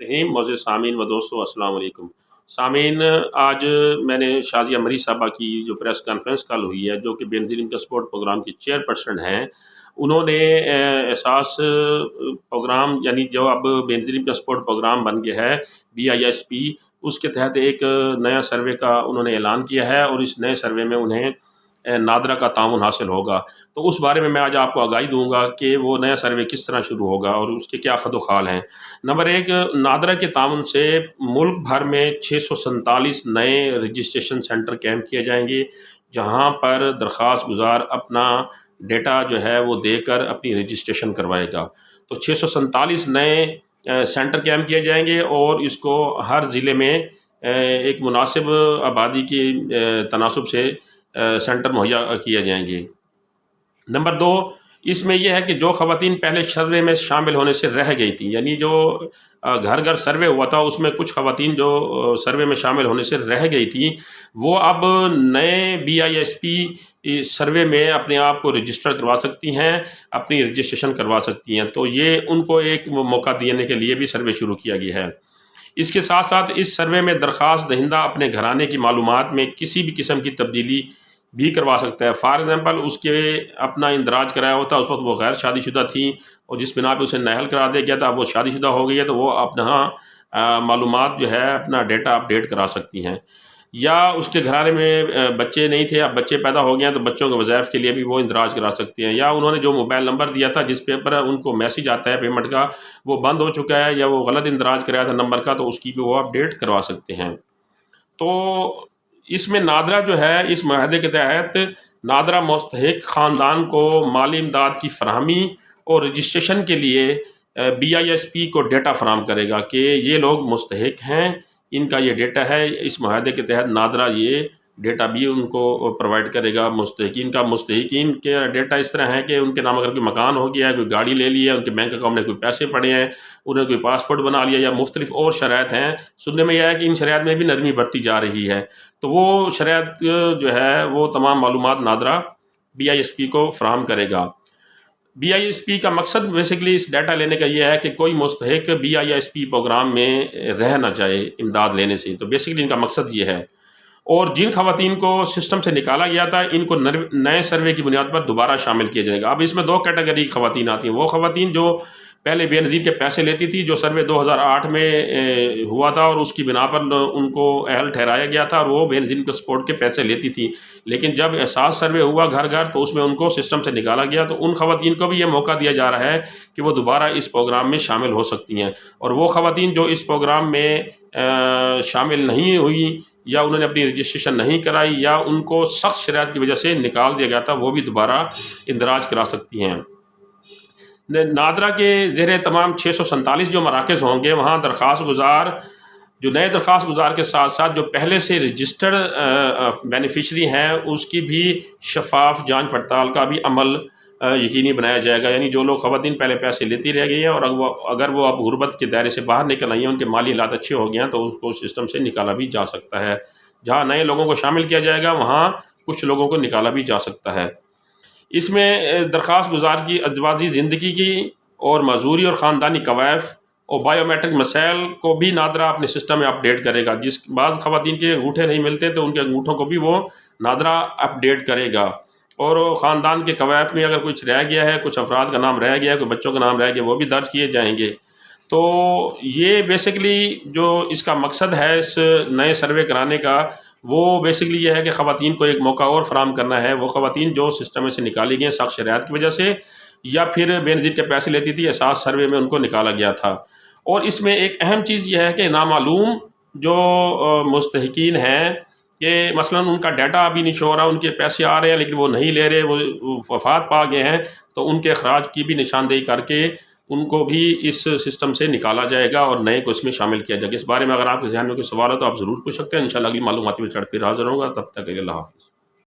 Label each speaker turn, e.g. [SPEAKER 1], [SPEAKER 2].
[SPEAKER 1] रहीम मोअज़्ज़ज़ सामीन व दोस्तों, अस्सलाम वालेकुम। सामीन, आज मैंने शाज़िया मरी साहबा की जो प्रेस कॉन्फ्रेंस कल हुई है, जो कि बेनज़ीर इंटर स्पोर्ट प्रोग्राम की चेयरपर्सन हैं, उन्होंने एहसास प्रोग्राम, यानी जो अब बेनज़ीर इंटर स्पोर्ट प्रोग्राम बन गया है BISP, उसके तहत एक नया सर्वे का उन्होंने ऐलान किया है और इस नए सर्वे में उन्हें नादरा का ताउन हासिल होगा। तो उस बारे में मैं आज आपको आगाही दूँगा कि वो नया सर्वे किस तरह शुरू होगा और उसके क्या खदोखाल हैं। नंबर एक, नादरा के ताउन से मुल्क भर में 647 नए रजिस्ट्रेशन सेंटर कैंप किए जाएंगे, जहां पर दरख्वास्त गुजार अपना डेटा जो है वो देकर अपनी रजिस्ट्रेशन करवाएगा। तो 647 नए सेंटर कैंप किए जाएंगे और इसको हर ज़िले में एक मुनासिब आबादी की तनासब से सेंटर मुहैया किए जाएंगे। नंबर दो, इसमें यह है कि जो ख़वातीन पहले सर्वे में शामिल होने से रह गई थी, यानी जो घर घर सर्वे हुआ था उसमें कुछ ख़वातीन जो सर्वे में शामिल होने से रह गई थी, वो अब नए BISP सर्वे में अपने आप को रजिस्टर करवा सकती हैं, अपनी रजिस्ट्रेशन करवा सकती हैं। तो ये उनको एक मौका देने के लिए भी सर्वे शुरू किया गया है। इसके साथ साथ इस सर्वे में दरख्वास्त दहिंदा अपने घराने की मालूमात में किसी भी किस्म की तब्दीली भी करवा सकता है। फॉर एग्ज़ाम्पल, उसके अपना इंदराज कराया होता, उस वक्त वो गैर शादीशुदा थी और जिस बिना पे उसे नाअहल करा दिया गया था, अब वो शादीशुदा हो गई है, तो वो अपना मालूमात जो है अपना डेटा अपडेट करा सकती हैं। या उसके घराने में बच्चे नहीं थे, अब बच्चे पैदा हो गए हैं, तो बच्चों के वज़ाइफ के लिए भी वो इंदराज करा सकती हैं। या उन्होंने जो मोबाइल नंबर दिया था जिस पे पर उनको मैसेज आता है पेमेंट का, वो बंद हो चुका है या वो गलत इंदराज कराया था नंबर का, तो उसकी भी वो अपडेट करवा सकते हैं। तो इसमें नादरा जो है, इस माहदे के तहत नादरा मुस्तहिक ख़ानदान को माली इमदाद की फ़राहमी और रजिस्ट्रेशन के लिए BISP को डेटा फ़राहम करेगा कि ये लोग मुस्तहिक हैं, इनका ये डेटा है। इस माहदे के तहत नादरा ये डेटा भी उनको प्रोवाइड करेगा। मुस्तहिकीन के डेटा इस तरह है कि उनके नाम अगर कोई मकान हो गया है, कोई गाड़ी ले ली है, उनके बैंक अकाउंट में कोई पैसे पड़े हैं, उन्हें कोई पासपोर्ट बना लिया, या मुख्तलिफ और शराइत हैं। सुनने में यह है कि इन शराइत में भी नरमी बरती जा रही है, तो वो शराइत जो है वो तमाम मालूमात नादरा BISP को फ़राहम करेगा। BISP का मकसद बेसिकली इस डाटा लेने का यह है कि कोई मुस्तहिक BISP प्रोग्राम में रह ना जाए इमदाद लेने से, तो बेसिकली इनका मकसद ये है। और जिन ख़वातीन को सिस्टम से निकाला गया था, इनको नए सर्वे की बुनियाद पर दोबारा शामिल किया जाएगा। अब इसमें दो कैटेगरी की ख़वातीन आती हैं। वो ख़वातीन जो पहले बेनज़ीर के पैसे लेती थी, जो सर्वे 2008 में हुआ था और उसकी बिना पर उनको अहल ठहराया गया था और वो बेनज़ीर के सपोर्ट के पैसे लेती थी, लेकिन जब एहसास सर्वे हुआ घर घर, तो उसमें उनको सिस्टम से निकाला गया। तो उन ख़वातीन को भी ये मौका दिया जा रहा है कि वो दोबारा इस प्रोग्राम में शामिल हो सकती हैं। और वो ख़वातीन जो इस प्रोग्राम में शामिल नहीं हुई या उन्होंने अपनी रजिस्ट्रेशन नहीं कराई या उनको सख्त शराइत की वजह से निकाल दिया गया था, वो भी दोबारा इंदराज करा सकती हैं। नादरा के ज़ेरे तमाम 647 जो मराकज़ होंगे, वहाँ दरख्वास्त गुजार, जो नए दरख्वास्त गुजार के साथ साथ जो पहले से रजिस्टर्ड बेनिफिशरी हैं, उसकी भी शफाफ जांच पड़ताल का भी अमल यकीनी बनाया जाएगा। यानी जो लोग ख़वातीन पहले पैसे लेती रह गई हैं और अगर वो अब गुर्बत के दायरे से बाहर निकल आई हैं, उनके माली हालात अच्छे हो गए हैं, तो उसको सिस्टम से निकाला भी जा सकता है। जहाँ नए लोगों को शामिल किया जाएगा, वहाँ कुछ लोगों को निकाला भी जा सकता है। इसमें दरख्वास्त गुजार की अज़वाजी ज़िंदगी की और मजूरी और ख़ानदानी कवायफ और बायोमेट्रिक मसाइल को भी नादरा अपने सिस्टम में अपडेट करेगा। जिस बाद ख़वातीन के अंगूठे नहीं मिलते, तो उनके अंगूठों को भी वो नादरा अपडेट करेगा। और ख़ानदान के कवायफ में अगर कुछ रह गया है, कुछ अफराद का नाम रह गया है, कोई बच्चों का नाम रह गया, वो भी दर्ज किए जाएंगे। तो ये बेसिकली जो इसका मकसद है इस नए सर्वे कराने का, वो बेसिकली ये है कि ख़वातीन को एक मौका और फ़राहम करना है। वो ख़वातीन जो सिस्टम में से निकाली गई सख्त शराइत की वजह से या फिर बेनज़ीर के पैसे लेती थी, एहसास सर्वे में उनको निकाला गया था। और इसमें एक अहम चीज़ यह है कि नामालूम जो मुस्तहिकीन हैं कि मसलन उनका डाटा अभी नहीं शो हो रहा, उनके पैसे आ रहे हैं लेकिन वो नहीं ले रहे, वो वफ़ात पा गए हैं, तो उनके अखराज की भी निशानदेही करके उनको भी इस सिस्टम से निकाला जाएगा और नए को इसमें शामिल किया जाएगा। इस बारे में अगर आपके ज़हन में कोई सवाल हो तो आप ज़रूर पूछ सकते हैं। इंशाअल्लाह अगली मालूमाती में चढ़ फिर हाज़िर होगा। तब तक के लिए अल्लाह हाफ़िज़।